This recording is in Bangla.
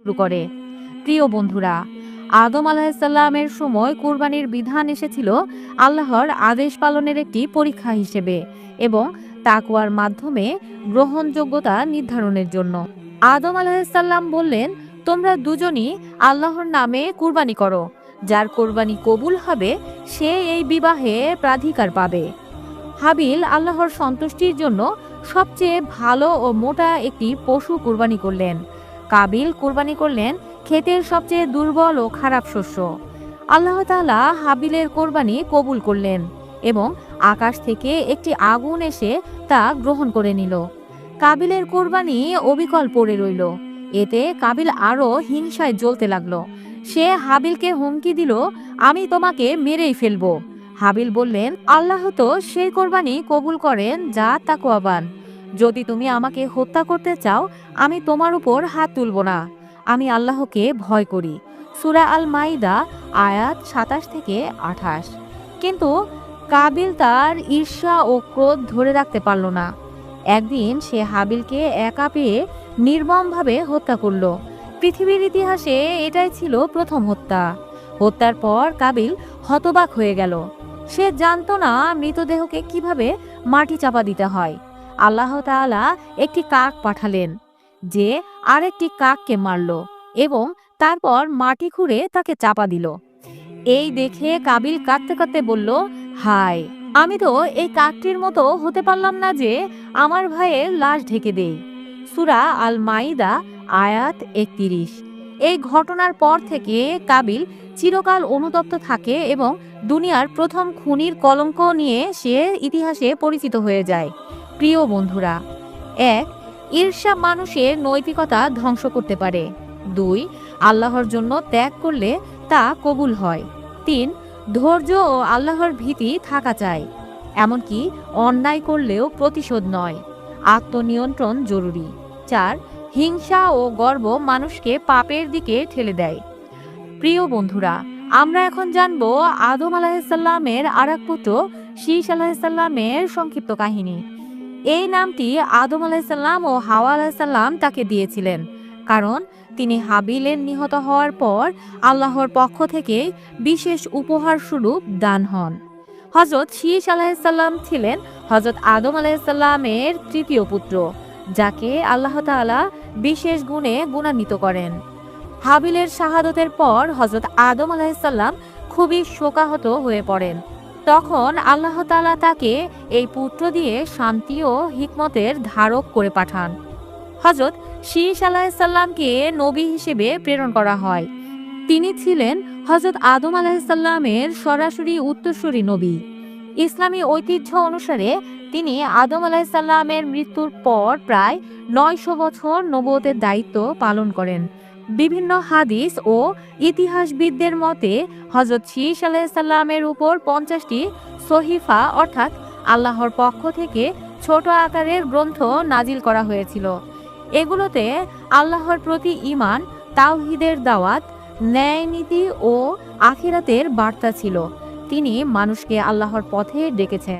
শুরু করে। প্রিয় বন্ধুরা, আদম আলাহিসাল্লামের সময় কুরবানির বিধান এসেছিল আল্লাহর আদেশ পালনের একটি পরীক্ষা হিসেবে এবং তাকওয়ার মাধ্যমে গ্রহণযোগ্যতা নির্ধারণের জন্য। আদম আলাহিসাল্লাম বললেন, তোমরা দুজনই আল্লাহর নামে কুরবানি করো। যার কোরবানি কবুল হবে সে এই বিবাহে প্রাধিকার পাবে। হাবিল আল্লাহর সন্তুষ্টির জন্য সবচেয়ে ভালো ও মোটা একটি পশু কুরবানি করলেন। কাবিল কুরবানি করলেন ক্ষেতের সবচেয়ে দুর্বল ও খারাপ শস্য। আল্লাহ তাআলা হাবিলের কোরবানি কবুল করলেন এবং আকাশ থেকে একটি আগুন এসে তা গ্রহণ করে নিল। কাবিলের কোরবানি অবিকল পড়ে রইল। এতে কাবিল আরো হিংসায় জ্বলতে লাগলো। সে হাবিলকে হুমকি দিল, আমি তোমাকে মেরেই ফেলবো। হাবিল বললেন, আল্লাহ তো সেই কোরবানি কবুল করেন যা তাকওয়াবান। যদি তুমি আমাকে হত্যা করতে চাও, আমি তোমার উপর হাত তুলব না। আমি আল্লাহকে ভয় করি। সূরা আল মাইদা আয়াত ২৭ থেকে ২৮। কিন্তু কাবিল তার ঈর্ষা ও ক্রোধ ধরে রাখতে পারল না। একদিন সে হাবিলকে একা পেয়ে নির্মমভাবে হত্যা করল। পৃথিবীর ইতিহাসে এটাই ছিল প্রথম হত্যা। হত্যার পর কাবিল হতবাক হয়ে গেল। সে জানতো না মৃতদেহকে কিভাবে মাটি চাপা দিতে হয়। আল্লাহ তাআলা একটি কাক পাঠালেন, যে আরেকটি কাককে মারল এবং তারপর মাটি খুঁড়ে তাকে চাপা দিল। এই দেখে কাবিল কাঁদতে কাঁদতে বলল, হায়, আমি তো এই কাকটির মতো হতে পারলাম না যে আমার ভাইয়ের লাশ ঢেকে দেই। সূরা আল মাইদা আয়াত ৩১। এই ঘটনার পর থেকে কাবিল চিরকাল অনুতপ্ত থাকে এবং দুনিয়ার প্রথম খুনির কলঙ্ক নিয়ে সে ইতিহাসে পরিচিত হয়ে যায়। প্রিয় বন্ধুরা, ১. ঈর্ষা মানুষের নৈতিকতা ধ্বংস করতে পারে। ২. আল্লাহর জন্য ত্যাগ করলে তা কবুল হয়। ৩. ধৈর্য ও আল্লাহর ভীতি থাকা চাই। এমনকি অন্যায় করলেও প্রতিশোধ নয়, আত্মনিয়ন্ত্রণ জরুরি। ৪. হিংসা ও গর্ব মানুষকে পাপের দিকে ঠেলে দেয়। প্রিয় বন্ধুরা, আমরা এখন জানব আদম আলাহিসাল্লামের আর এক পুত্র শীস আলাহিসাল্লামের সংক্ষিপ্ত কাহিনী। এই নামটি আদম আলাহিসাল্লাম ও হাওয়া আলাহিসাল্লাম তাকে দিয়েছিলেন, কারণ তিনি হাবিলের নিহত হওয়ার পর আল্লাহর পক্ষ থেকে বিশেষ উপহার স্বরূপ দান হন। হযরত শীস আলাহিসাল্লাম ছিলেন হযরত আদম আলাহিসাল্লামের তৃতীয় পুত্র, যাকে আল্লাহ তাআলা বিশেষ গুণে গুণান্বিত করেন। হাবিলের শাহাদতের পর হযরত আদম আলাইহিসসালাম খুবই শোকাহত হয়ে পড়েন। তখন আল্লাহ তাআলা তাকে এই পুত্র দিয়ে শান্তি ও হিকমতের ধারক করে পাঠান। হযরত শীস আলাইহিসসালামকে নবী হিসেবে প্রেরণ করা হয়। তিনি ছিলেন হযরত আদম আলাইহিসসালামের সরাসরি উত্তরসূরি নবী। ইসলামী ঐতিহ্য অনুসারে তিনি আদম আলাইহিসসালামের মৃত্যুর পর প্রায় ৯০০ বছর নবুয়তের দায়িত্ব পালন করেন। বিভিন্ন হাদিস ও ইতিহাসবিদদের মতে হযরত শীস আলাইহিসসালামের উপর ৫০টি সহিফা অর্থাৎ আল্লাহর পক্ষ থেকে ছোট আকারের গ্রন্থ নাজিল করা হয়েছিল। এগুলোতে আল্লাহর প্রতি ঈমান, তাওহীদের দাওয়াত, ন্যায় নীতি ও আখিরাতের বার্তা ছিল। তিনি মানুষকে আল্লাহর পথে ডেকেছেন।